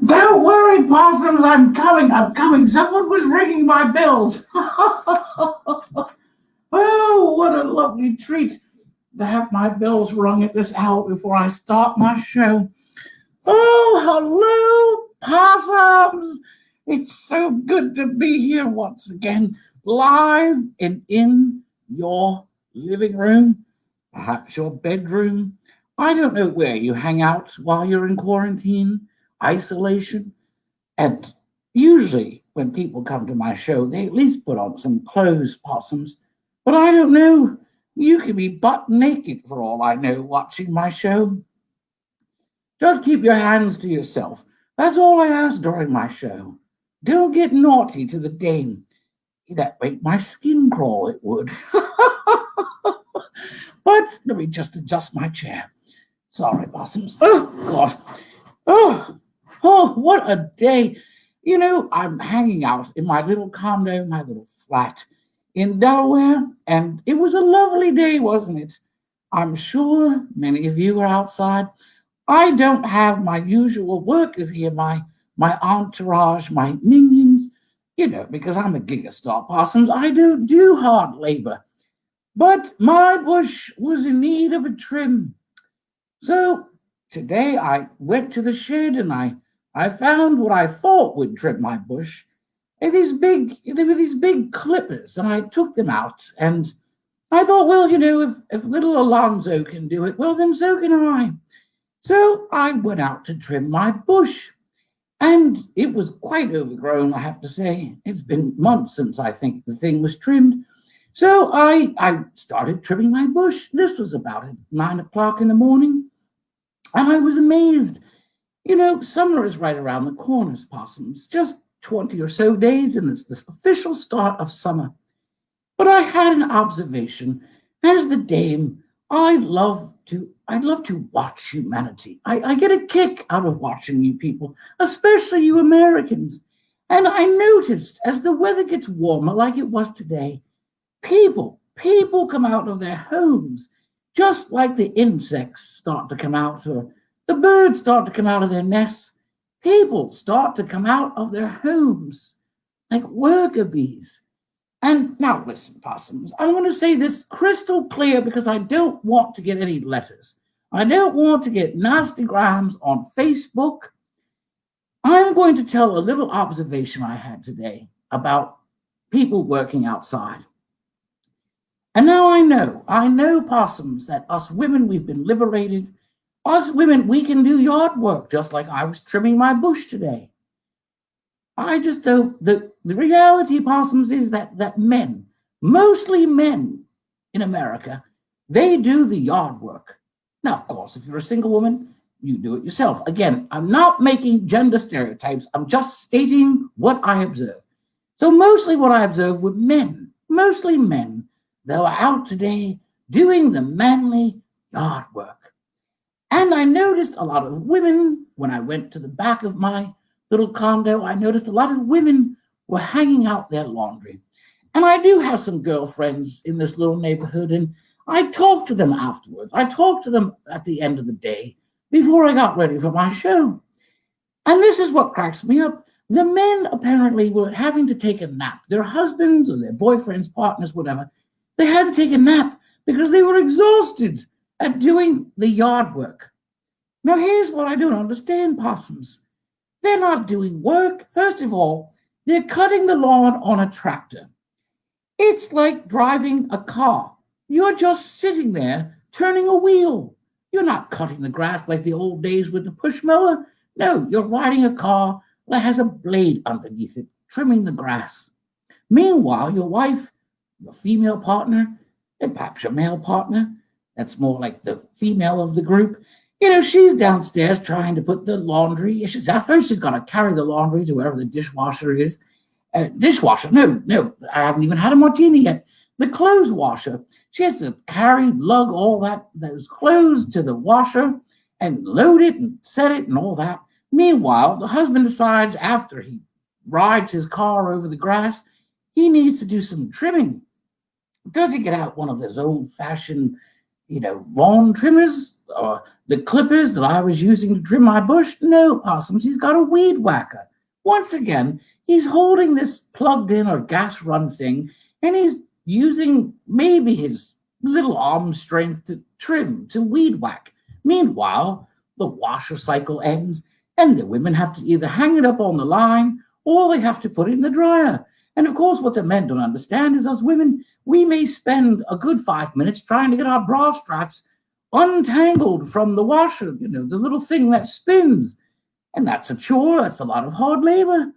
Don't worry, Possums, I'm coming, I'm coming. Someone was ringing my bells. Oh, what a lovely treat to have my bells rung at this hour before I start my show. Oh, hello, Possums. It's so good to be here once again, live and in your living room, perhaps your bedroom. I don't know where you hang out while you're in quarantine, isolation. And usually, when people come to my show, they at least put on some clothes, Possums. But I don't know. You could be butt naked for all I know watching my show. Just keep your hands to yourself. That's all I ask during my show. Don't get naughty to the dame. That make my skin crawl, it would. But let me just adjust my chair. Sorry, Possums. Oh, God. What a day. You know, I'm hanging out in my little condo, my little flat in Delaware, and it was a lovely day, wasn't it? I'm sure many of you are outside. I don't have my usual workers here, my entourage, my minions, because I'm a gigastar, Possums. I don't do hard labor. But my bush was in need of a trim. So today I went to the shed and I found what I thought would trim my bush. And they were these big clippers, and I took them out. And I thought, well, if little Alonzo can do it, well, then so can I. So I went out to trim my bush. And it was quite overgrown, I have to say. It's been months since I think the thing was trimmed. So I started trimming my bush. This was about at 9 o'clock in the morning. And I was amazed. Summer is right around the corners, Possums. Just 20 or so days, and it's the official start of summer. But I had an observation. As the dame, I'd love to watch humanity. I get a kick out of watching you people, especially you Americans. And I noticed as the weather gets warmer, like it was today, people come out of their homes, just like the insects start to come out, or the birds start to come out of their nests. People start to come out of their homes like worker bees. And now listen, Possums, I'm going to say this crystal clear because I don't want to get any letters. I don't want to get nasty grams on Facebook. I'm going to tell a little observation I had today about people working outside. And now I know, Possums, that us women, we've been liberated. Us women, we can do yard work, just like I was trimming my bush today. I just don't, the reality, Possums, is that men, mostly men in America, they do the yard work. Now, of course, if you're a single woman, you do it yourself. Again, I'm not making gender stereotypes. I'm just stating what I observe. So mostly what I observe were men, mostly men, that were out today doing the manly yard work. And I noticed a lot of women when I went to the back of my little condo. I noticed a lot of women were hanging out their laundry. And I do have some girlfriends in this little neighborhood, and I talked to them afterwards. I talked to them at the end of the day before I got ready for my show. And this is what cracks me up. The men apparently were having to take a nap. Their husbands or their boyfriends, partners, whatever, they had to take a nap because they were exhausted at doing the yard work. Now, here's what I don't understand, Possums. They're not doing work. First of all, they're cutting the lawn on a tractor. It's like driving a car. You're just sitting there turning a wheel. You're not cutting the grass like the old days with the push mower. No, you're riding a car that has a blade underneath it, trimming the grass. Meanwhile, your wife, your female partner, and perhaps your male partner, that's more like the female of the group, she's downstairs trying to put the laundry. At first, she's going to carry the laundry to wherever the dishwasher is. Dishwasher? No, I haven't even had a martini yet. The clothes washer. She has to lug all those clothes to the washer and load it and set it and all that. Meanwhile, the husband decides after he rides his car over the grass, he needs to do some trimming. Does he get out one of those old fashioned, lawn trimmers or the clippers that I was using to trim my bush? No, Possums, he's got a weed whacker. Once again, he's holding this plugged in or gas run thing and he's using maybe his little arm strength to trim, to weed whack. Meanwhile, the washer cycle ends and the women have to either hang it up on the line or they have to put it in the dryer. And of course, what the men don't understand is us women, we may spend a good 5 minutes trying to get our bra straps untangled from the washer, the little thing that spins. And that's a chore, that's a lot of hard labor.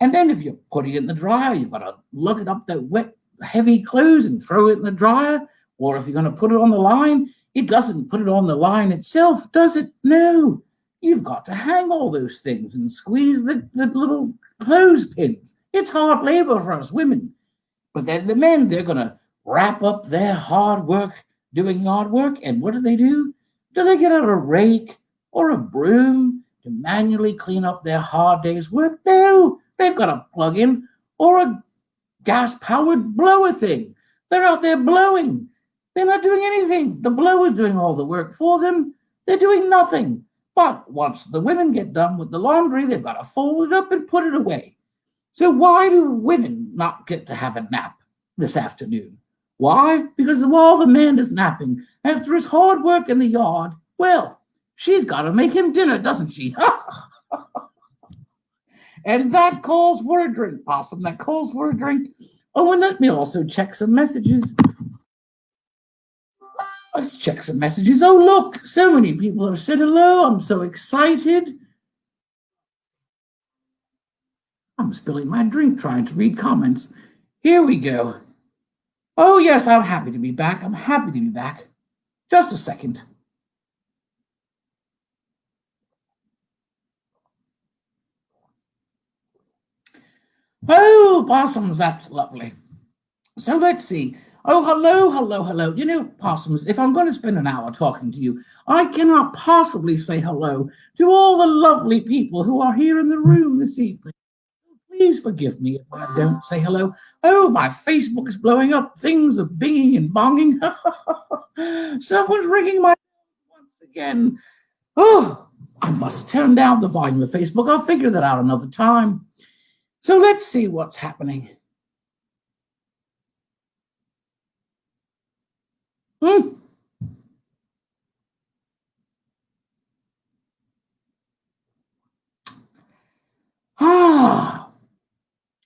And then if you put it in the dryer, you've got to lug it up that wet, heavy clothes and throw it in the dryer. Or if you're going to put it on the line, it doesn't put it on the line itself, does it? No. You've got to hang all those things and squeeze the little clothespins. It's hard labor for us women. But then the men, they're going to wrap up their hard work doing yard work. And what do? Do they get out a rake or a broom to manually clean up their hard day's work? No, they've got a plug-in or a gas-powered blower thing. They're out there blowing. They're not doing anything. The blower's doing all the work for them. They're doing nothing. But once the women get done with the laundry, they've got to fold it up and put it away. So why do women not get to have a nap this afternoon? Why? Because while the man is napping after his hard work in the yard, well, she's got to make him dinner, doesn't she? And that calls for a drink, Possum. That calls for a drink. Oh, and let me also check some messages. Let's check some messages. Oh, look, so many people have said hello. I'm so excited. I'm spilling my drink trying to read comments. Here we go. Oh, yes, I'm happy to be back. I'm happy to be back. Just a second. Oh, Possums, that's lovely. So let's see. Oh, hello, hello, hello. Possums, if I'm going to spend an hour talking to you, I cannot possibly say hello to all the lovely people who are here in the room this evening. Please forgive me if I don't say hello. Oh, my Facebook is blowing up. Things are binging and bonging. Someone's ringing my bell once again. Oh, I must turn down the volume of Facebook. I'll figure that out another time. So let's see what's happening.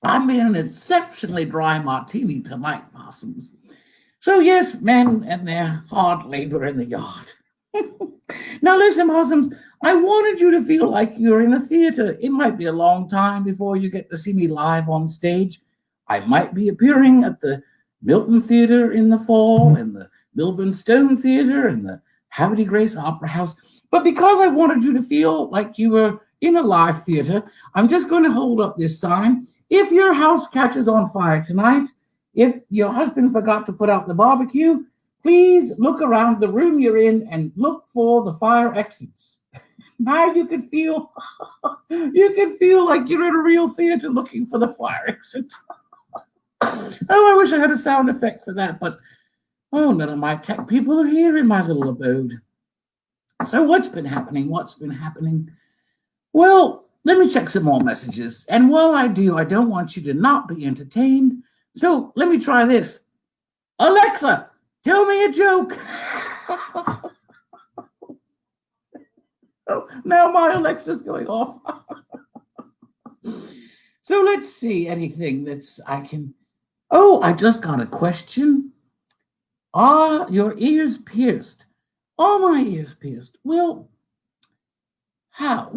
I'm in an exceptionally dry martini tonight, Possums. So yes, men and their hard labor in the yard. Now listen, Possums, I wanted you to feel like you're in a theater. It might be a long time before you get to see me live on stage. I might be appearing at the Milton Theater in the fall, and the Milburn Stone Theater, and the Havre de Grace Opera House. But because I wanted you to feel like you were in a live theater, I'm just going to hold up this sign. If your house catches on fire tonight, if your husband forgot to put out the barbecue, please look around the room you're in and look for the fire exits. Now you can feel like you're in a real theater looking for the fire exit. Oh, I wish I had a sound effect for that, but oh, none of my tech people are here in my little abode. So what's been happening? Well, let me check some more messages. And while I do, I don't want you to not be entertained. So let me try this. Alexa, tell me a joke. Oh, now my Alexa's going off. So let's see anything I can. Oh, I just got a question. Are your ears pierced? Are my ears pierced? Well, how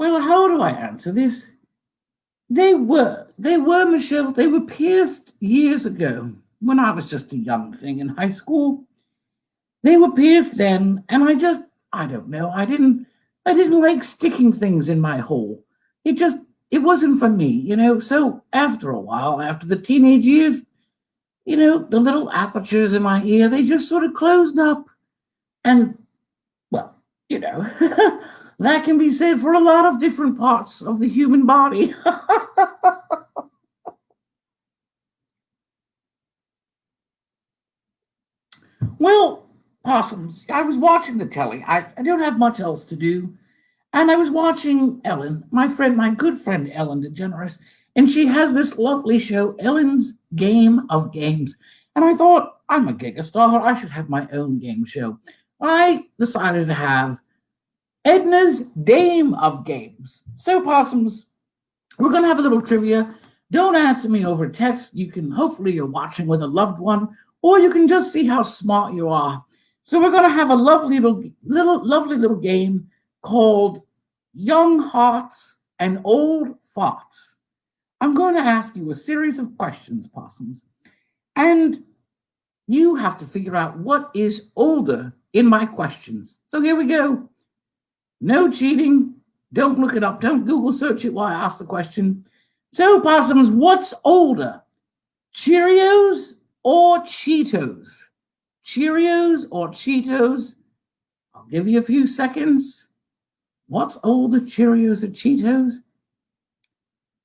do I answer this? They were, Michelle, they were pierced years ago when I was just a young thing in high school. They were pierced then, and I don't know, I didn't like sticking things in my hole. It wasn't for me, So after a while, after the teenage years, the little apertures in my ear, they just sort of closed up. And, well, That can be said for a lot of different parts of the human body. Well, possums, I was watching the telly. I don't have much else to do. And I was watching Ellen, my good friend Ellen DeGeneres, and she has this lovely show, Ellen's Game of Games. And I thought, I'm a gigastar, I should have my own game show. I decided to have Edna's Dame of Games. So, possums, we're going to have a little trivia. Don't answer me over text. You can, hopefully, you're watching with a loved one, or you can just see how smart you are. So, we're going to have a lovely little game called Young Hearts and Old Farts. I'm going to ask you a series of questions, possums, and you have to figure out what is older in my questions. So here we go. No cheating. Don't look it up. Don't Google search it while I ask the question. So, possums, what's older? Cheerios or Cheetos? Cheerios or Cheetos? I'll give you a few seconds. What's older, Cheerios or Cheetos?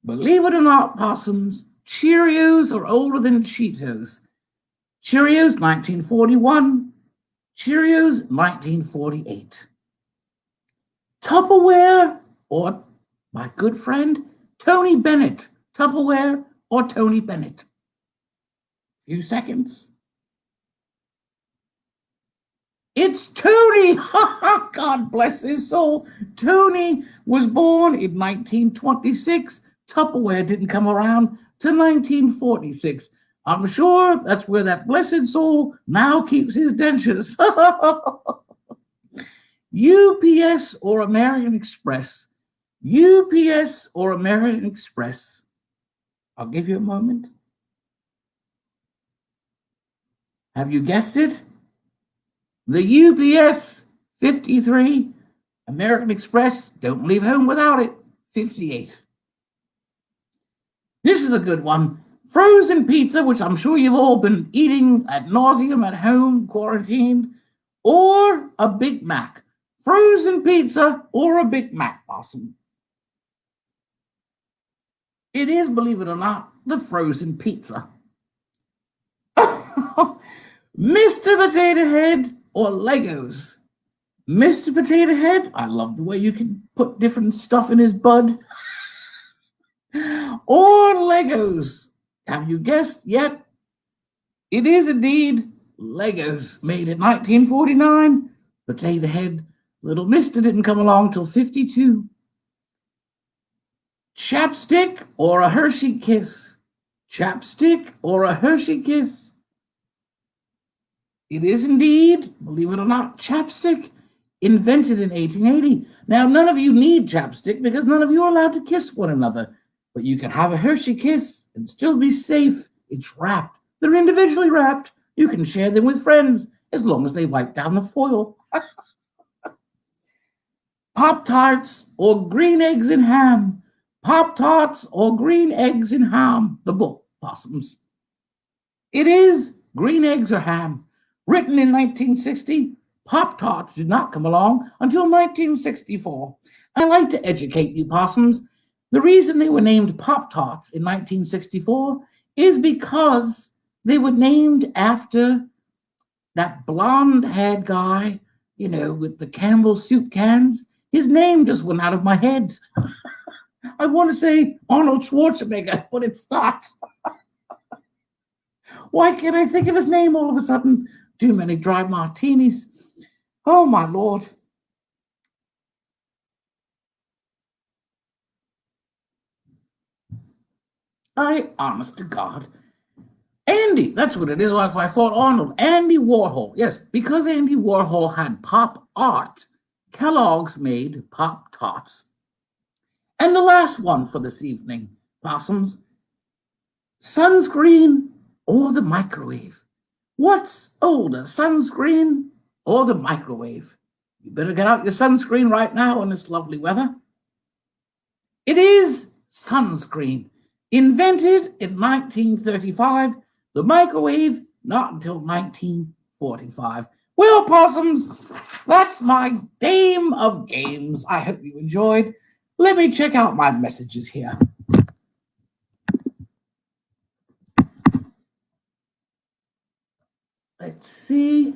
Believe it or not, possums, Cheerios are older than Cheetos. Cheerios, 1941. Cheerios, 1948. Tupperware or my good friend, Tony Bennett. Tupperware or Tony Bennett? Few seconds. It's Tony! God bless his soul. Tony was born in 1926. Tupperware didn't come around till 1946. I'm sure that's where that blessed soul now keeps his dentures. UPS or American Express? UPS or American Express? I'll give you a moment. Have you guessed it? The UPS, 53. American Express, don't leave home without it, 58. This is a good one. Frozen pizza, which I'm sure you've all been eating ad nauseum at home, quarantined, or a Big Mac. Frozen pizza or a Big Mac, possum. It is, believe it or not, the frozen pizza. Mr. Potato Head or Legos? Mr. Potato Head, I love the way you can put different stuff in his bud. Or Legos? Have you guessed yet? It is indeed Legos, made in 1949. Potato Head, little mister didn't come along till 52. Chapstick or a Hershey Kiss? Chapstick or a Hershey Kiss? It is indeed, believe it or not, chapstick, invented in 1880. Now, none of you need chapstick because none of you are allowed to kiss one another, but you can have a Hershey Kiss and still be safe. It's wrapped. They're individually wrapped. You can share them with friends as long as they wipe down the foil. Pop-Tarts or green eggs and ham? Pop-Tarts or green eggs and ham? The book, possums. It is green eggs or ham. Written in 1960, Pop-Tarts did not come along until 1964. I like to educate you, possums. The reason they were named Pop-Tarts in 1964 is because they were named after that blonde-haired guy, with the Campbell soup cans. His name just went out of my head. I want to say Arnold Schwarzenegger, but it's not. Why can't I think of his name all of a sudden? Too many dry martinis. Oh, my Lord. Honest to God. Andy, that's what it is. That's why I thought Arnold. Andy Warhol. Yes, because Andy Warhol had pop art, Kellogg's made Pop Tarts. And the last one for this evening, possums, sunscreen or the microwave? What's older, sunscreen or the microwave? You better get out your sunscreen right now in this lovely weather. It is sunscreen, invented in 1935. The microwave, not until 1945. Well, Well, possums, that's my game of games. I hope you enjoyed. Let me check out my messages here. Let's see.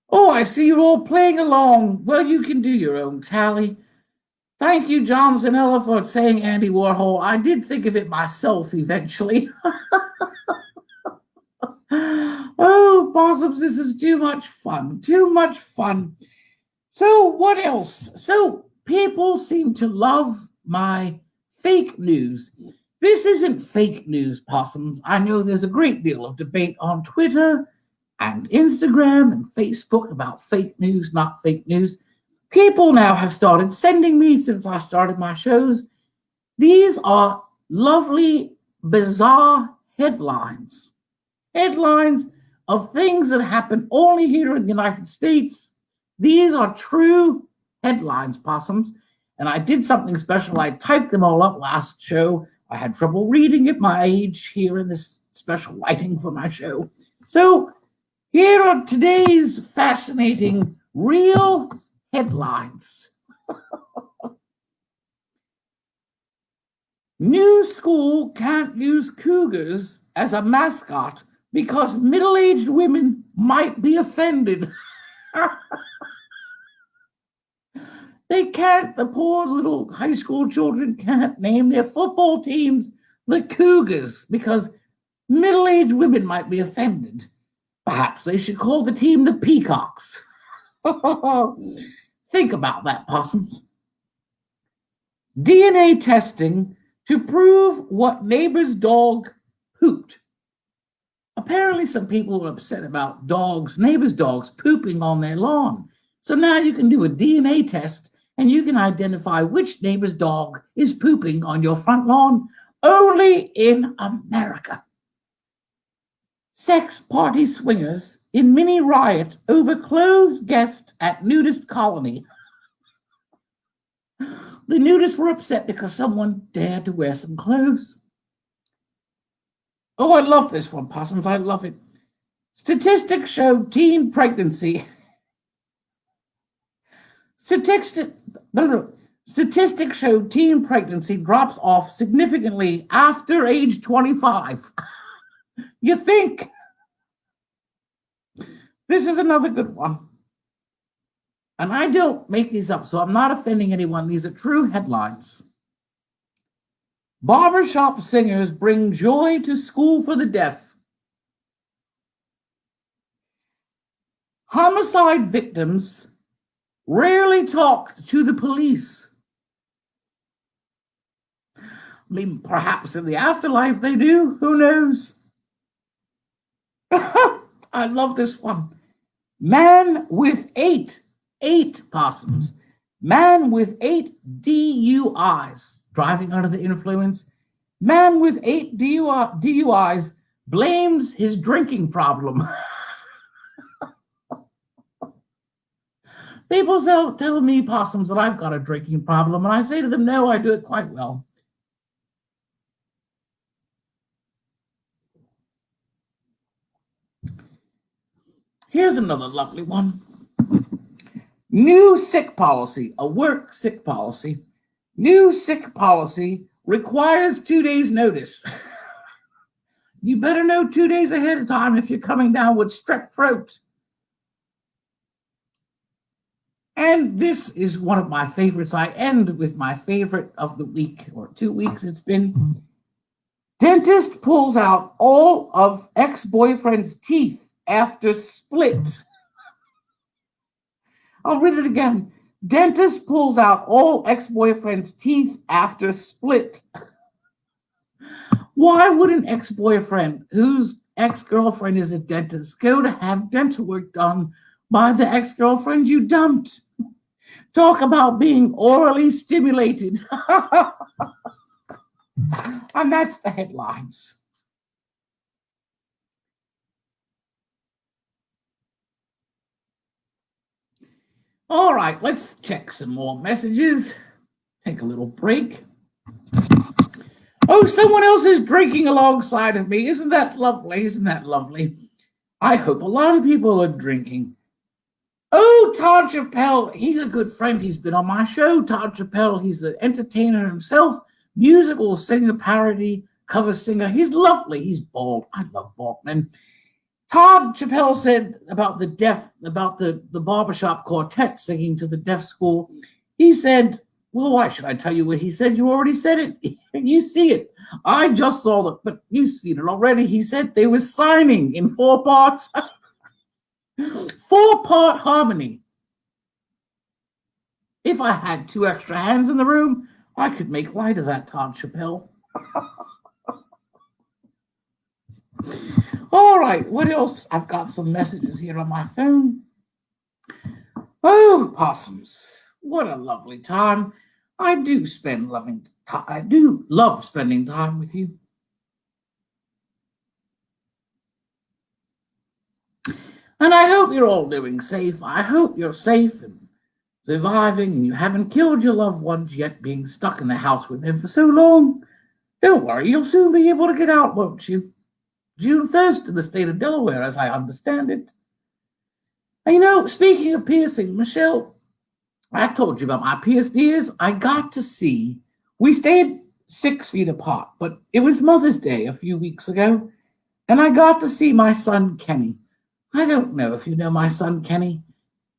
Oh, I see you're all playing along. Well, you can do your own tally. Thank you, John Zanella, for saying Andy Warhol. I did think of it myself eventually. Oh, possums, this is too much fun. Too much fun. So, what else? So, people seem to love my fake news. This isn't fake news, possums. I know there's a great deal of debate on Twitter and Instagram and Facebook about fake news, not fake news. People now have started sending me, since I started my shows, these are lovely, bizarre headlines. Headlines of things that happen only here in the United States. These are true headlines, possums. And I did something special. I typed them all up last show. I had trouble reading at my age here in this special lighting for my show. So here are today's fascinating real headlines. New school can't use cougars as a mascot because middle-aged women might be offended. They can't, the poor little high school children can't name their football teams the Cougars because middle-aged women might be offended. Perhaps they should call the team the Peacocks. Think about that, possums. DNA testing to prove what neighbor's dog pooped. Apparently, some people were upset about neighbors' dogs pooping on their lawn. So now you can do a DNA test and you can identify which neighbor's dog is pooping on your front lawn, only in America. Sex party swingers in mini riot over clothed guest at nudist colony. The nudists were upset because someone dared to wear some clothes. Oh, I love this one, possums. I love it. Statistics show teen pregnancy. Statistics show teen pregnancy drops off significantly after age 25. You think? This is another good one. And I don't make these up, so I'm not offending anyone. These are true headlines. Barbershop singers bring joy to school for the deaf. Homicide victims rarely talked to the police. I mean, perhaps in the afterlife they do. Who knows? I love this one. Man with eight possums. Man with 8 DUIs. Driving under the influence. Man with 8 DUIs blames his drinking problem. People tell me, possums, that I've got a drinking problem, and I say to them, no, I do it quite well. Here's another lovely one. New sick policy, a work sick policy. New sick policy requires 2 days' notice. You better know 2 days ahead of time if you're coming down with strep throat. And this is one of my favorites. I end with my favorite of the week, or 2 weeks it's been. Dentist pulls out all of ex-boyfriend's teeth after split. I'll read it again. Dentist pulls out all ex-boyfriend's teeth after split. Why would an ex-boyfriend whose ex-girlfriend is a dentist go to have dental work done by the ex-girlfriend you dumped? Talk about being orally stimulated. And that's the headlines. All right, let's check some more messages. Take a little break. Oh, someone else is drinking alongside of me. Isn't that lovely? Isn't that lovely? I hope a lot of people are drinking. Oh, Todd Chappelle, he's a good friend. He's been on my show. Todd Chappelle, he's an entertainer himself, musical singer, parody, cover singer. He's lovely. He's bald. I love bald men. Todd Chappelle said about the barbershop quartet singing to the deaf school. He said, well, why should I tell you what he said? You already said it. You see it. I just saw it, but you've seen it already. He said they were signing in 4 parts. 4-part harmony. If I had 2 extra hands in the room, I could make light of that, Todd Chappelle. All right, what else? I've got some messages here on my phone. Oh, possums, what a lovely time. I do love spending time with you. And I hope you're all doing safe. I hope you're safe and surviving and you haven't killed your loved ones yet, being stuck in the house with them for so long. Don't worry, you'll soon be able to get out, won't you? June 1st in the state of Delaware, as I understand it. And speaking of piercing, Michelle, I told you about my pierced ears. I got to see, we stayed 6 feet apart, but it was Mother's Day a few weeks ago, and I got to see my son, Kenny. I don't know if you know my son, Kenny.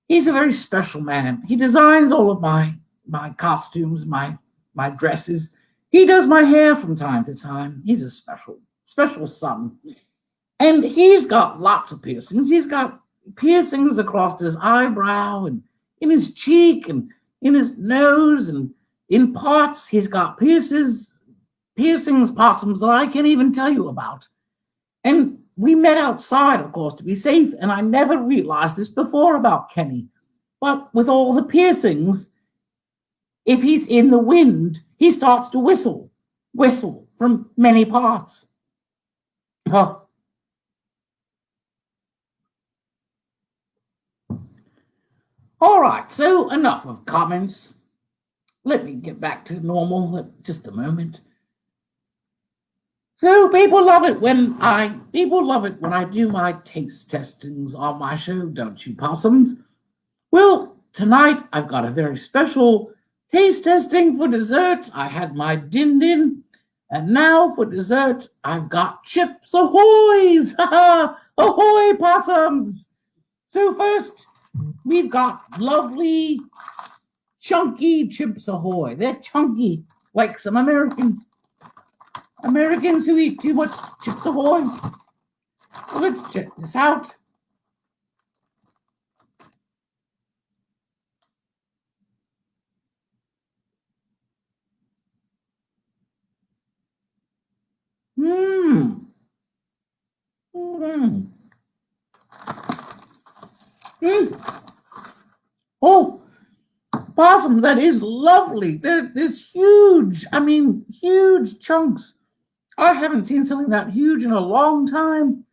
He's a very special man. He designs all of my costumes, my dresses. He does my hair from time to time. He's a special son. And he's got lots of piercings. He's got piercings across his eyebrow and in his cheek and in his nose and in parts. He's got piercings, possums that I can't even tell you about. And we met outside, of course, to be safe, and I never realized this before about Kenny. But with all the piercings, if he's in the wind, he starts to whistle from many parts. Huh. All right, so enough of comments. Let me get back to normal just a moment. So people love it when I do my taste testings on my show, don't you, possums? Well, tonight I've got a very special taste testing for dessert. I had my din din, and now for dessert I've got Chips Ahoy's. Ahoy, possums! So first we've got lovely chunky Chips Ahoy. They're chunky, like some Americans who eat too much Chips Ahoy. So let's check this out. Mmm. Mmm. Mmm. Oh, possum, that is lovely. There's huge, huge chunks. I haven't seen something that huge in a long time.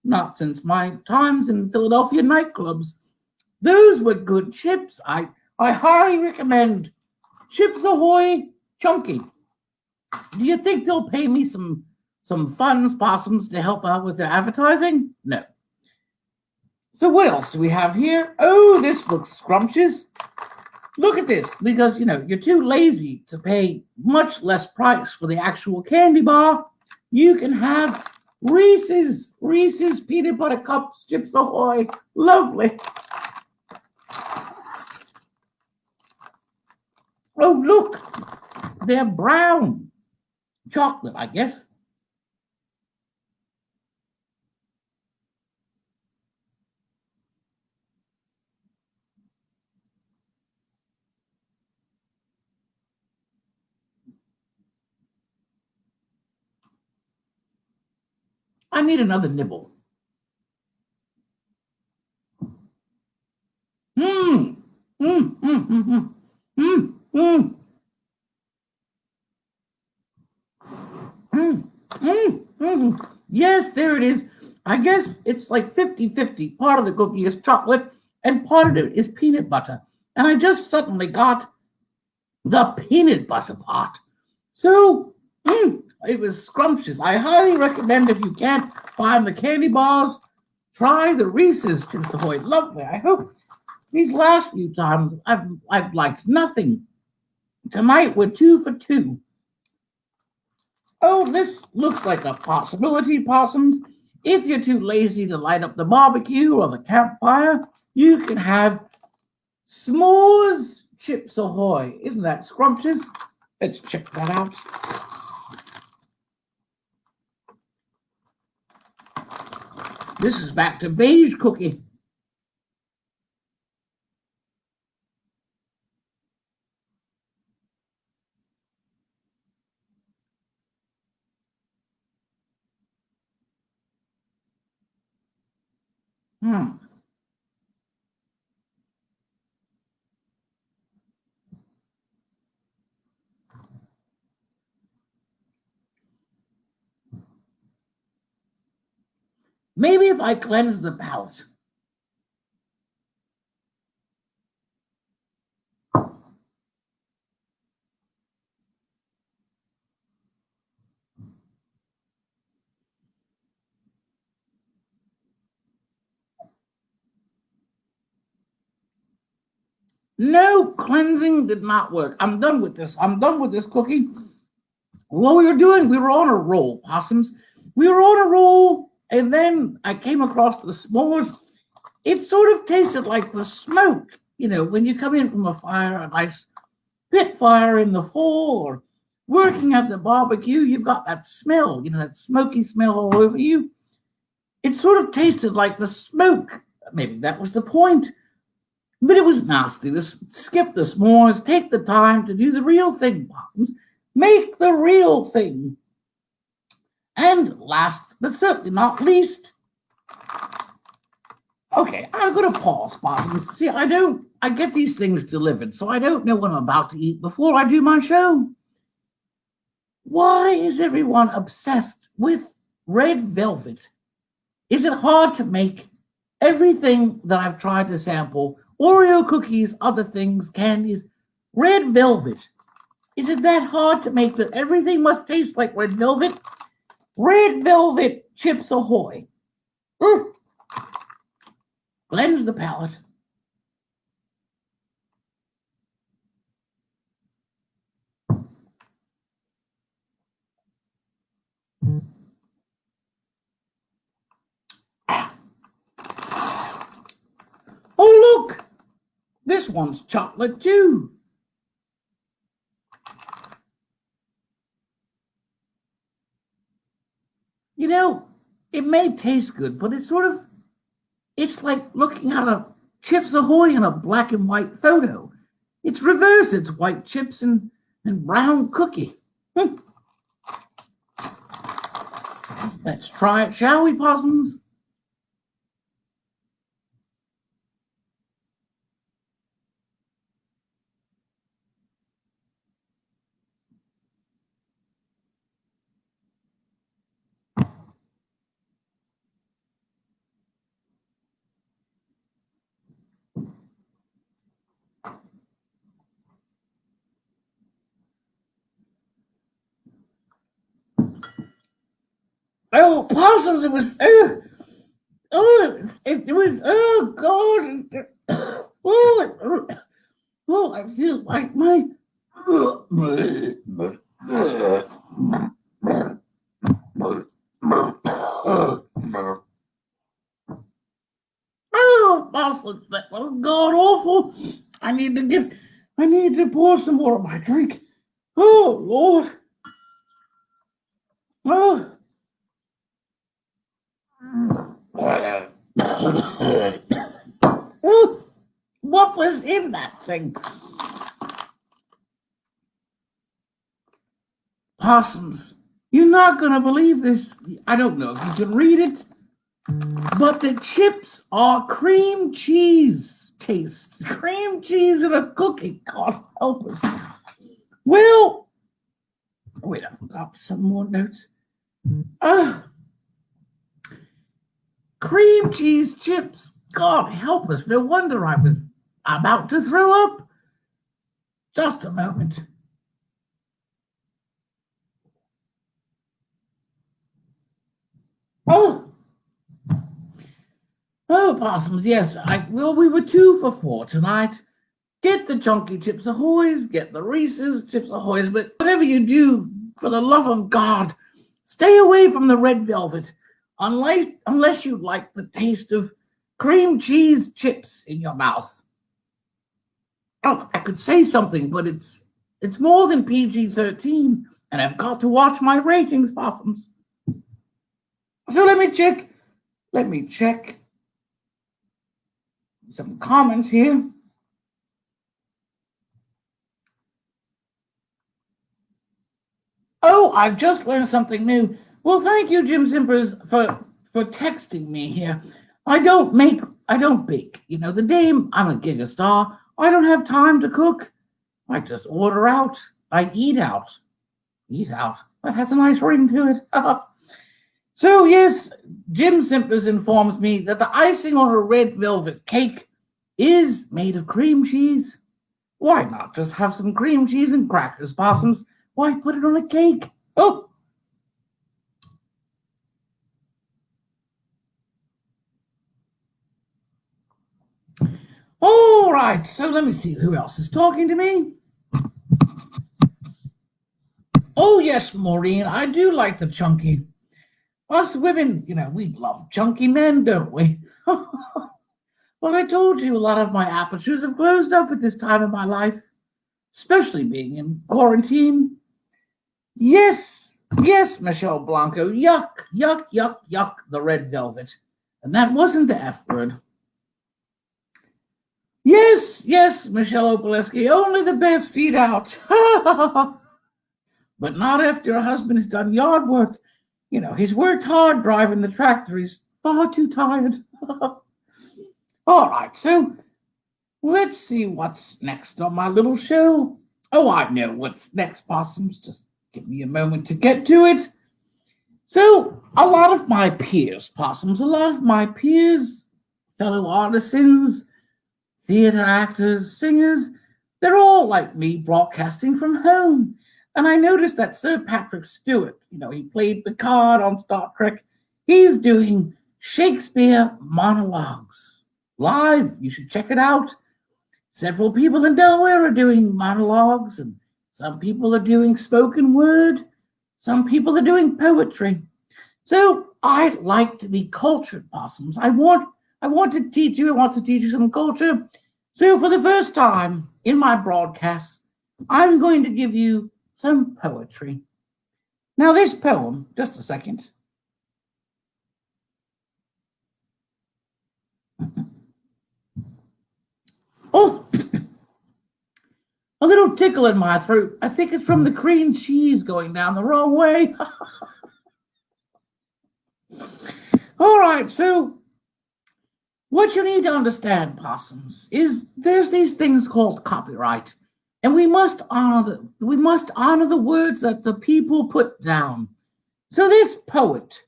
Not since my times in Philadelphia nightclubs. Those were good chips. I highly recommend Chips Ahoy Chunky. Do you think they'll pay me some funds, possums, to help out with their advertising? No. So what else do we have here? Oh, this looks scrumptious. Look at this, because you're too lazy to pay much less price for the actual candy bar. You can have Reese's peanut butter cups, Chips Ahoy. Lovely. Oh, look, they're brown chocolate, I guess. I need another nibble. Mmm, mmm, mmm, mmm, mmm, mmm, mmm, mmm, mmm. Yes, there it is. I guess it's like 50-50. Part of the cookie is chocolate and part of it is peanut butter. And I just suddenly got the peanut butter part. So, it was scrumptious. I highly recommend, if you can't find the candy bars, try the Reese's Chips Ahoy. Lovely. I hope these last few times I've liked nothing. Tonight we're 2 for 2. Oh, this looks like a possibility, possums. If you're too lazy to light up the barbecue or the campfire, you can have s'mores Chips Ahoy. Isn't that scrumptious? Let's check that out. This is back to beige cookie. Maybe if I cleanse the palate. No, cleansing did not work. I'm done with this. I'm done with this cookie. What we were doing, we were on a roll, possums. We were on a roll, and then I came across the s'mores. It sort of tasted like the smoke, when you come in from a fire, a nice pit fire in the fall, or working at the barbecue, you've got that smell, that smoky smell all over you. It sort of tasted like the smoke. Maybe that was the point. But it was nasty. Skip the s'mores, take the time to do the real thing, possums. Make the real thing. And last but certainly not least, okay, I'm going to pause, possums. See, I get these things delivered, so I don't know what I'm about to eat before I do my show. Why is everyone obsessed with red velvet? Is it hard to make? Everything that I've tried to sample, Oreo cookies, other things, candies, red velvet. Is it that hard to make that everything must taste like red velvet? Red velvet Chips Ahoy. Cleanse the palate. Oh, look! This one's chocolate too. It may taste good, but it's like looking at a Chips Ahoy in a black and white photo. It's reverse. It's white chips and brown cookie. Let's try it, shall we, possums? Oh, possums! It was I feel like my possums, that was god awful. I need to pour some more of my drink. Oh Lord. Oh. What was in that thing? Possums, you're not going to believe this. I don't know if you can read it, but the chips are cream cheese taste. Cream cheese in a cookie. God help us. Well, wait, I forgot some more notes. Cream cheese chips. God help us. No wonder I was about to throw up. Just a moment. Oh, Oh, possums, yes. Well, we were 2 for 4 tonight. Get the Chunky Chips Ahoys, get the Reese's Chips Ahoys, but whatever you do, for the love of God, stay away from the red velvet, unless you like the taste of cream cheese chips in your mouth. Oh, I could say something, but it's more than PG-13, and I've got to watch my ratings, possums. So let me check some comments here. Oh, I've just learned something new. Well, thank you, Jim Simpers, for texting me here. I don't bake. You know, the day I'm a gigastar, I don't have time to cook. I just order out. I eat out. Eat out. That has a nice ring to it. So, yes, Jim Simpers informs me that the icing on a red velvet cake is made of cream cheese. Why not just have some cream cheese and crackers, possums? Why put it on a cake? Oh. All right, so let me see who else is talking to me. Oh, yes, Maureen, I do like the chunky. Us women, you know, we love chunky men, don't we? Well, I told you a lot of my apertures have closed up at this time of my life, especially being in quarantine. Yes, yes, Michelle Blanco. Yuck, yuck, yuck, yuck, the red velvet. And that wasn't the F word. Yes, yes, Michelle Opaleski, only the best eat out. But not after your husband has done yard work. You know, he's worked hard driving the tractor. He's far too tired. All right, so let's see what's next on my little show. Oh, I know what's next, possums. Just give me a moment to get to it. So, a lot of my peers, possums, fellow artisans, theater actors, singers, they're all like me broadcasting from home. And I noticed that Sir Patrick Stewart, you know, he played Picard on Star Trek, he's doing Shakespeare monologues live. You should check it out. Several people in Delaware are doing monologues, and some people are doing spoken word, some people are doing poetry. So I'd like to be cultured, possums. I want to teach you, some culture. So for the first time in my broadcast, I'm going to give you some poetry. Now this poem, just a second. Oh, a little tickle in my throat. I think it's from the cream cheese going down the wrong way. All right, so what you need to understand, possums, is there's these things called copyright, and we must honor the words that the people put down. So this poet,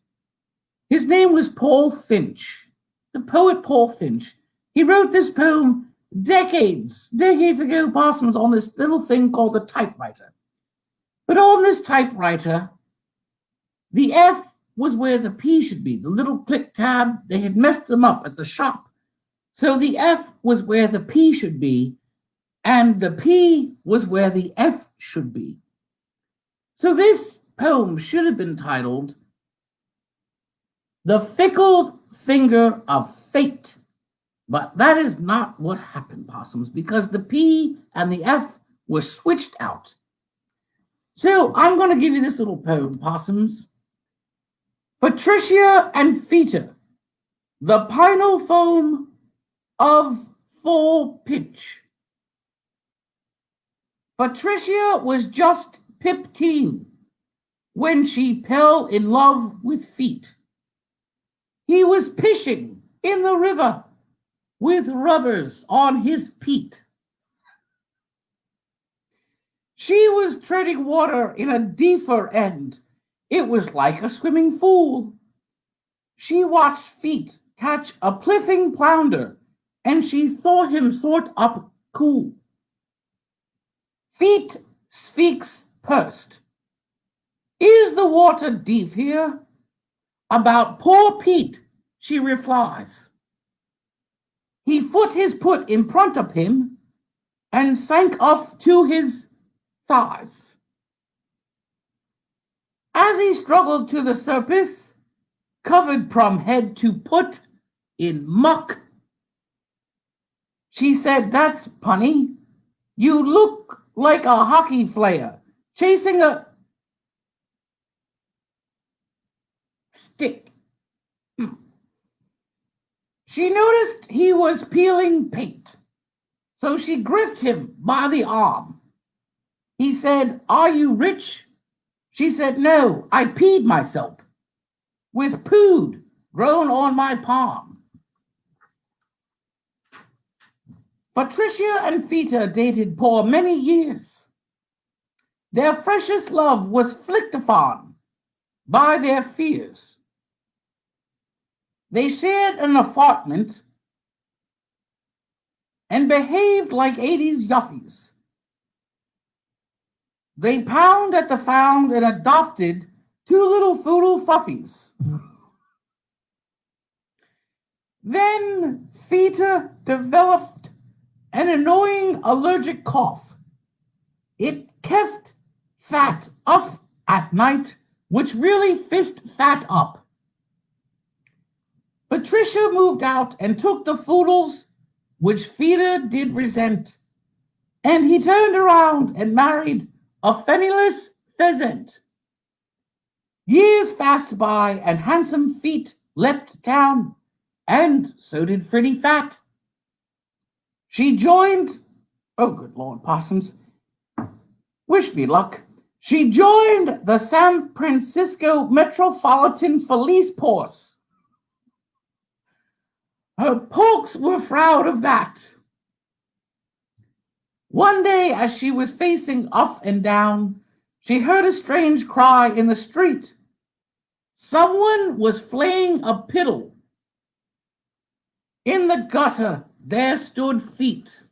his name was Paul Finch, the poet Paul Finch. He wrote this poem decades ago, possums, on this little thing called a typewriter. But on this typewriter, the F was where the P should be. The little click tab, they had messed them up at the shop. So the F was where the P should be, and the P was where the F should be. So this poem should have been titled The Fickle Finger of Fate. But that is not what happened, possums, because the P and the F were switched out. So I'm going to give you this little poem, possums. Patricia and Feta, the pinal foam of full pinch. Patricia was just 15 when she fell in love with feet. He was fishing in the river with rubbers on his feet. She was treading water in a deeper end. It was like a swimming pool. She watched feet catch a pliffing flounder, and she thought him sort up cool. Feet speaks first. Is the water deep here? About poor Pete, she replies. He put his foot in front of him and sank off to his thighs. As he struggled to the surface, covered from head to foot in muck, she said, "That's punny. You look like a hockey player chasing a stick." She noticed he was peeling paint, so she gripped him by the arm. He said, "Are you rich?" She said, "No, I peed myself with pood grown on my palm." Patricia and Fita dated for many years. Their freshest love was flicked upon by their fears. They shared an apartment and behaved like 80s yuppies. They pound at the found and adopted two little poodle fuffies. Then Fita developed an annoying allergic cough. It kept fat up at night, which really fist fat up. Patricia moved out and took the poodles, which Fita did resent, and he turned around and married a penniless pheasant. Years passed by, and Handsome Feet left town, and so did Pretty Fat. She joined, oh good Lord, possums, wish me luck. She joined the San Francisco Metropolitan Police Force. Her folks were proud of that. One day, as she was facing up and down, she heard a strange cry in the street. Someone was flaying a piddle. In the gutter, there stood Feet.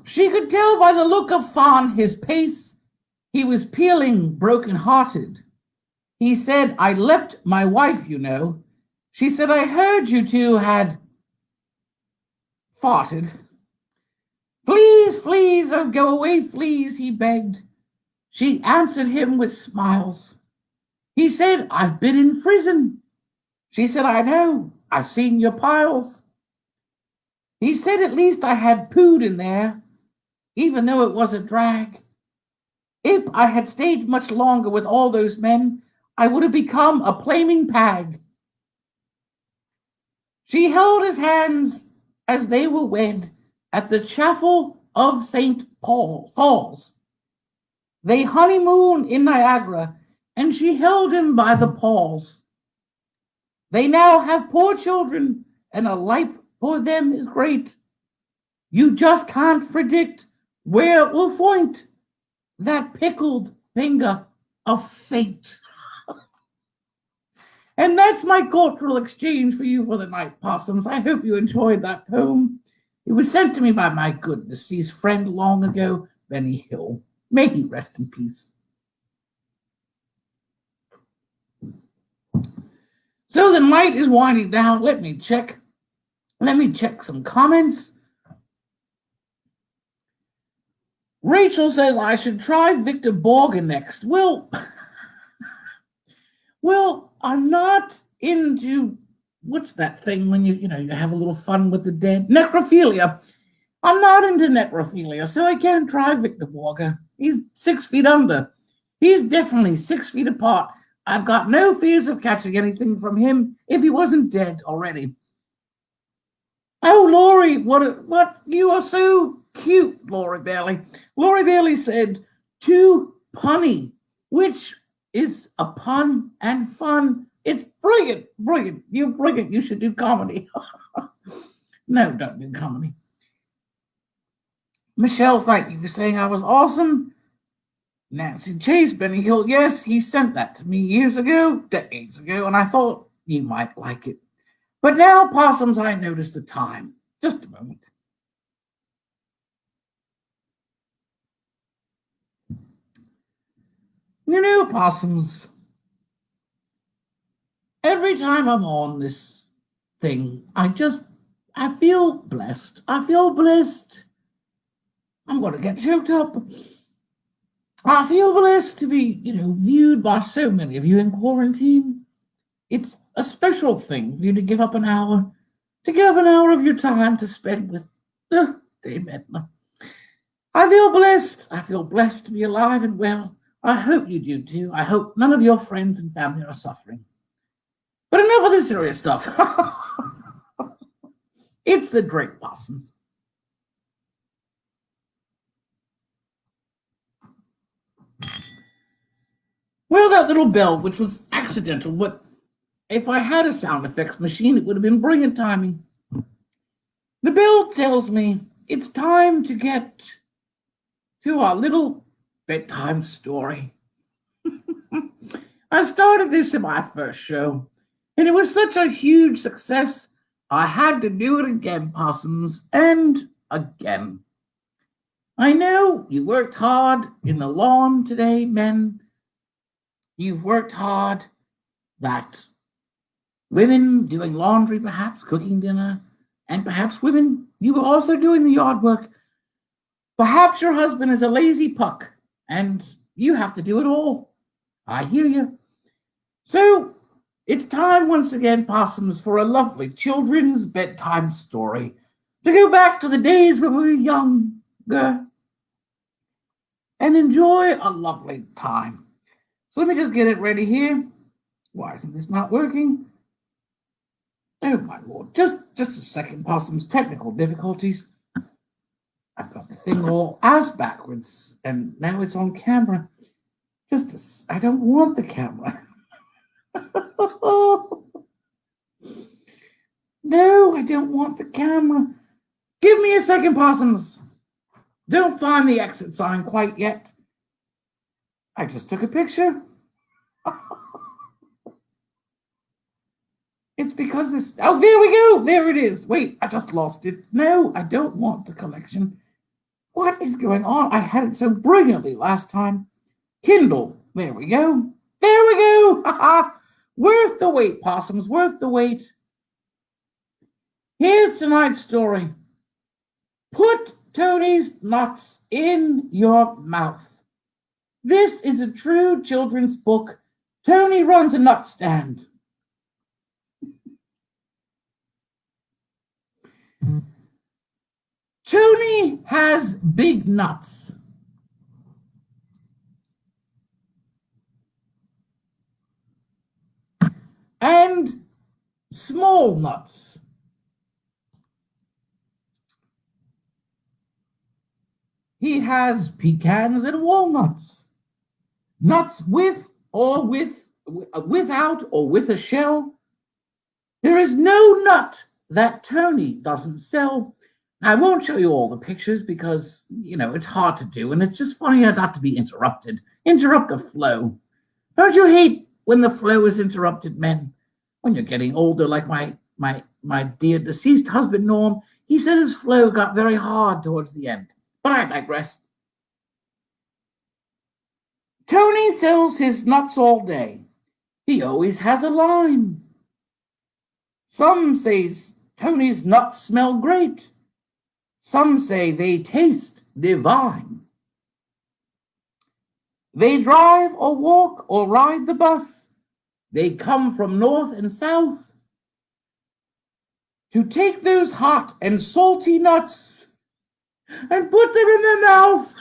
She could tell by the look upon his face he was peeling broken-hearted. He said, "I left my wife, you know." She said, "I heard you two had farted." "Please, please, oh, go away, please," he begged. She answered him with smiles. He said, "I've been in prison." She said, "I know, I've seen your piles." He said, "At least I had pooed in there, even though it was a drag. If I had stayed much longer with all those men, I would have become a flaming pag." She held his hands as they were wed at the chapel of St. Paul's. They honeymooned in Niagara, and she held him by the paws. They now have 4 children, and a life for them is great. You just can't predict where it will point that pickled finger of fate. And that's my cultural exchange for you for the night, possums. I hope you enjoyed that poem. It was sent to me by my good deceased friend long ago, Benny Hill. May he rest in peace. So the night is winding down. Let me check some comments. Rachel says I should try Victor Borgen next. Well, I'm not into, what's that thing when you have a little fun with the dead? Necrophilia. I'm not into necrophilia, so I can't try Victor Borgen. He's 6 feet under. He's definitely 6 feet apart. I've got no fears of catching anything from him if he wasn't dead already. Oh, Lori, what? You are so cute, Lori Bailey. Lori Bailey said, "Too punny," which is a pun and fun. It's brilliant, brilliant. You're brilliant. You should do comedy. No, don't do comedy. Michelle, thank you for saying I was awesome. Nancy Chase, Benny Hill, yes, he sent that to me years ago, decades ago, and I thought you might like it. But now, possums, I noticed the time. Just a moment. You know, possums, every time I'm on this thing. I feel blessed. I feel blessed. I'm going to get choked up. I feel blessed to be, viewed by so many of you in quarantine. It's a special thing for you to give up an hour, of your time to spend with Dame Edna. I feel blessed. I feel blessed to be alive and well. I hope you do too. I hope none of your friends and family are suffering. But enough of the serious stuff. It's the Drake Possums. Well, that little bell, which was accidental, but if I had a sound effects machine, it would have been brilliant timing. The bell tells me it's time to get to our little bedtime story. I started this in my first show, and it was such a huge success, I had to do it again, Possums, and again. I know you worked hard in the lawn today, men. You've worked hard, that women doing laundry, perhaps cooking dinner, and perhaps women, you were also doing the yard work. Perhaps your husband is a lazy puck, and you have to do it all. I hear you. So it's time once again, Possums, for a lovely children's bedtime story to go back to the days when we were younger and enjoy a lovely time. So let me just get it ready here. Why isn't this not working? Oh my lord, just a second, Possums. Technical difficulties. I've got the thing all ass backwards, and now it's on camera. I don't want the camera. No, I don't want the camera. Give me a second, Possums. Don't find the exit sign quite yet. I just took a picture. It's because this. Oh, there we go. There it is. Wait, I just lost it. No, I don't want the collection. What is going on? I had it so brilliantly last time. Kindle. There we go. There we go. Worth the wait, Possums. Worth the wait. Here's tonight's story. Put Tony's nuts in your mouth. This is a true children's book. Tony runs a nut stand. Tony has big nuts. And small nuts. He has pecans and walnuts. Nuts without or with a shell. There is no nut that Tony doesn't sell. Now, I won't show you all the pictures because, it's hard to do, and it's just funny not to be interrupted. Interrupt the flow. Don't you hate when the flow is interrupted, men? When you're getting older, like my dear deceased husband, Norm, he said his flow got very hard towards the end. But I digress. Tony sells his nuts all day. He always has a line. Some say Tony's nuts smell great. Some say they taste divine. They drive or walk or ride the bus. They come from north and south to take those hot and salty nuts and put them in their mouth.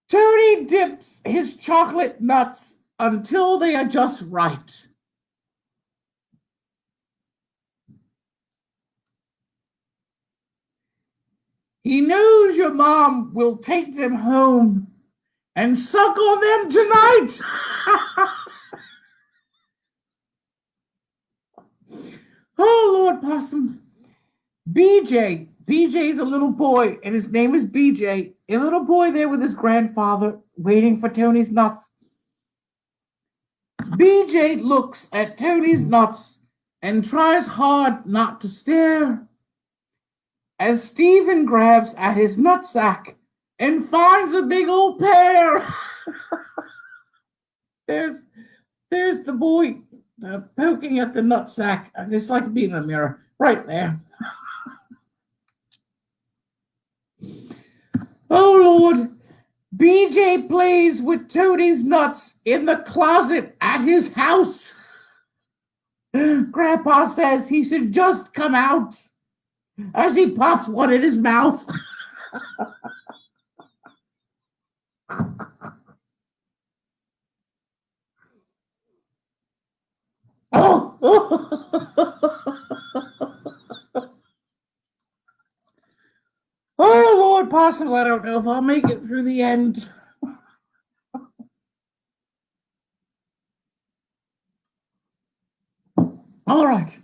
Tony dips his chocolate nuts until they are just right. He knows your mom will take them home and suck on them tonight. Oh, Lord Possums. BJ's a little boy, and his name is BJ. A little boy there with his grandfather waiting for Tony's nuts. BJ looks at Tony's nuts and tries hard not to stare as Stephen grabs at his nutsack and finds a big old pear. There's There's the boy poking at the nutsack. It's like being in a mirror right there. Oh, Lord. BJ plays with Tony's nuts in the closet at his house. Grandpa says he should just come out as he pops one in his mouth. Oh, oh, Lord Possums, I don't know if I'll make it through the end. All right.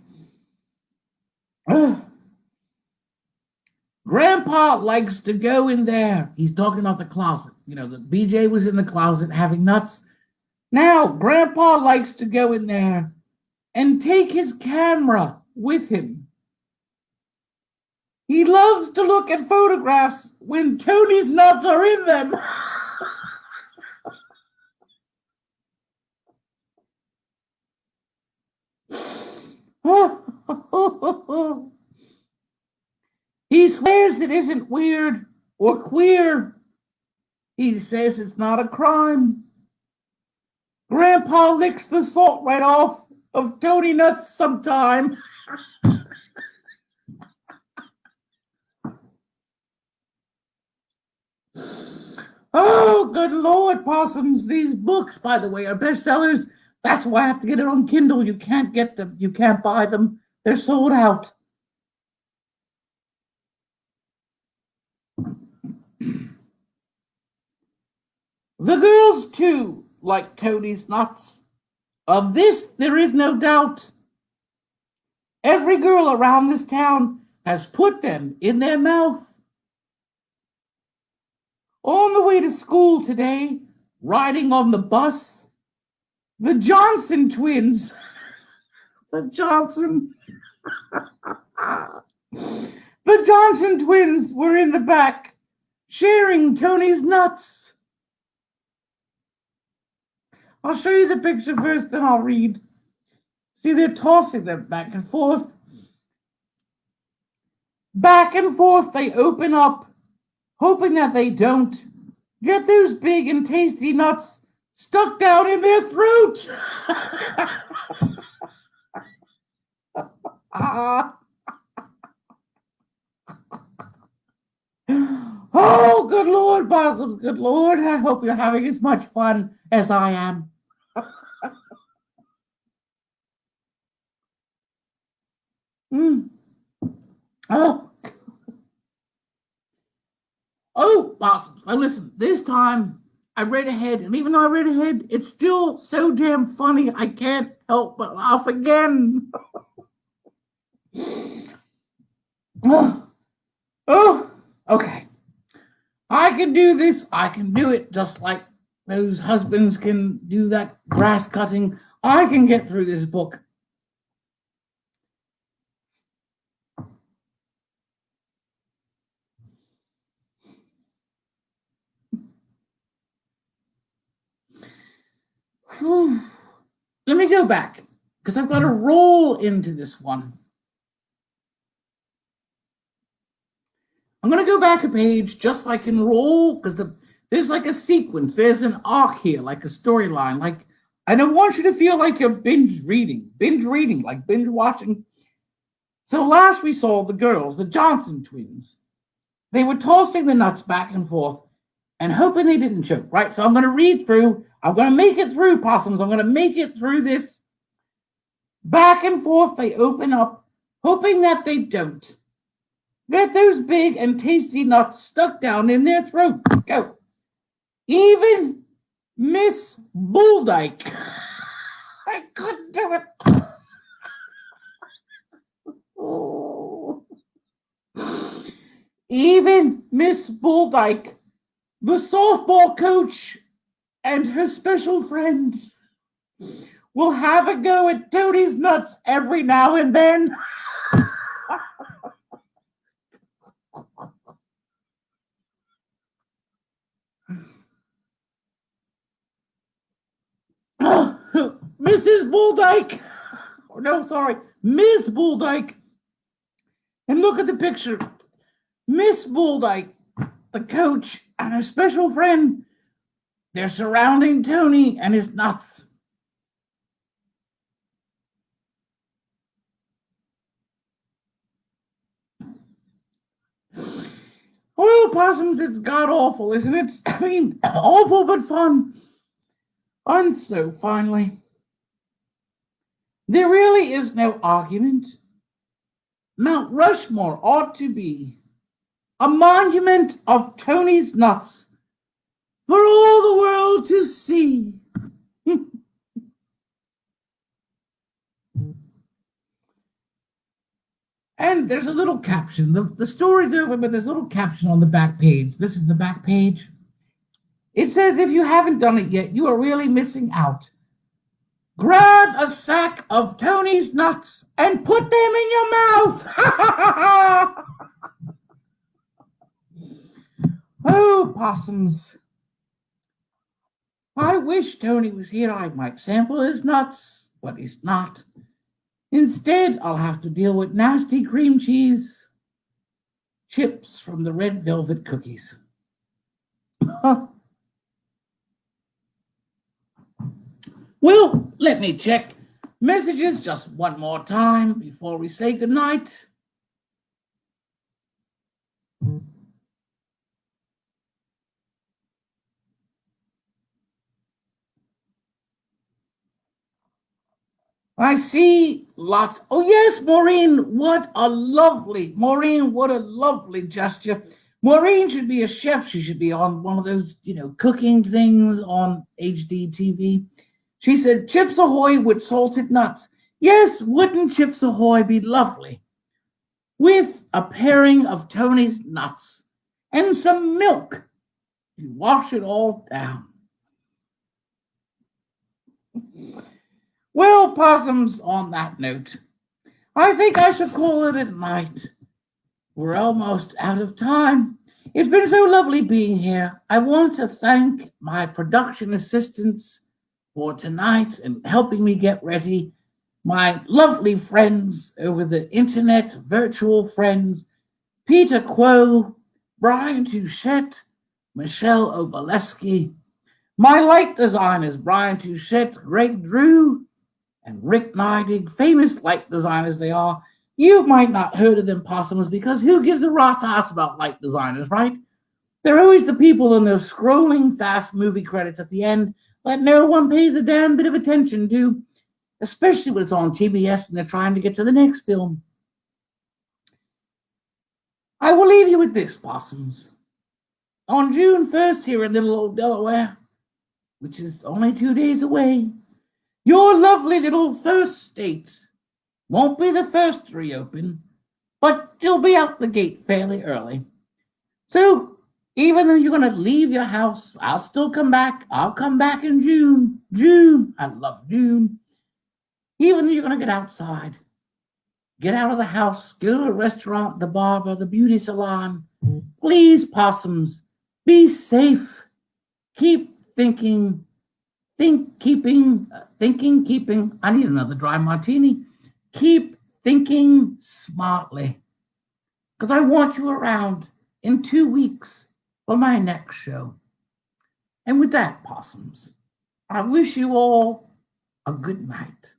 Grandpa likes to go in there. He's talking about the closet. You know, the BJ was in the closet having nuts. Now, Grandpa likes to go in there and take his camera with him. He loves to look at photographs when Tony's nuts are in them. He swears it isn't weird or queer. He says it's not a crime. Grandpa licks the salt right off of Tony nuts sometime. Oh, good Lord, Possums. These books, by the way, are bestsellers. That's why I have to get it on Kindle. You can't get them. You can't buy them. They're sold out. The girls, too, like Tony's nuts. Of this, there is no doubt. Every girl around this town has put them in their mouth. On the way to school today, riding on the bus, the Johnson twins, the Johnson twins were in the back, sharing Tony's nuts. I'll show you the picture first, then I'll read. See, they're tossing them back and forth. Back and forth they open up, hoping that they don't get those big and tasty nuts stuck down in their throat. Oh, good Lord, Possums, good Lord. I hope you're having as much fun as I am. Oh. Oh, Possums. Now listen, this time I read ahead, and even though I read ahead, it's still so damn funny I can't help but laugh again. Oh, okay. I can do this. I can do it just like those husbands can do that grass cutting. I can get through this book. Let me go back because I've got to roll into this one. I'm going to go back a page just so I can roll because there's like a sequence. There's an arc here, like a storyline. Like I don't want you to feel like you're binge reading, like binge watching. So last we saw the girls, the Johnson twins. They were tossing the nuts back and forth and hoping they didn't choke, right? So I'm going to read through. I'm going to make it through, Possums. I'm going to make it through this. Back and forth they open up, hoping that they don't get those big and tasty nuts stuck down in their throat. Go. Even Miss Bulldyke. I couldn't do it. Oh. Even Miss Bulldyke, the softball coach, and her special friend will have a go at Tony's nuts every now and then. Mrs. Bulldyke. Or no, sorry, Ms. Bulldyke. And look at the picture. Miss Bulldyke, the coach, and her special friend, they're surrounding Tony and his nuts. Well, Possums, it's god awful, isn't it? I mean, awful but fun. And so, finally, there really is no argument. Mount Rushmore ought to be a monument of Tony's nuts for all the world to see. And there's a little caption. The story's over, but there's a little caption on the back page. This is the back page. It says, if you haven't done it yet, you are really missing out. Grab a sack of Tony's nuts and put them in your mouth. Oh, Possums. I wish Tony was here. I might sample his nuts, but he's not. Instead, I'll have to deal with nasty cream cheese chips from the red velvet cookies. Well, let me check messages just one more time before we say goodnight. I see lots. Oh, yes, Maureen, what a lovely gesture. Maureen should be a chef. She should be on one of those, cooking things on HD TV. She said, Chips Ahoy with salted nuts. Yes, wouldn't Chips Ahoy be lovely? With a pairing of Tony's nuts and some milk. You wash it all down. Well, Possums, on that note, I think I should call it a night. We're almost out of time. It's been so lovely being here. I want to thank my production assistants for tonight and helping me get ready. My lovely friends over the internet, virtual friends, Peter Quo, Brian Touchette, Michelle Oboleski. My light designers, Brian Touchette, Greg Drew, and Rick Neidig, famous light designers they are. You might not heard of them, Possums, because who gives a rat's ass about light designers, right? They're always the people in those scrolling fast movie credits at the end that no one pays a damn bit of attention to, especially when it's on TBS and they're trying to get to the next film. I will leave you with this, Possums. On June 1st here in little old Delaware, which is only 2 days away, your lovely little first state won't be the first to reopen, but you'll be out the gate fairly early. So even though you're going to leave your house, I'll still come back. I'll come back in June. June. I love June. Even though you're going to get outside, get out of the house, go to a restaurant, the barber, the beauty salon. Please, Possums, be safe. Keep thinking. Keeping. I need another dry martini. Keep thinking smartly, because I want you around in 2 weeks for my next show. And with that, Possums, I wish you all a good night.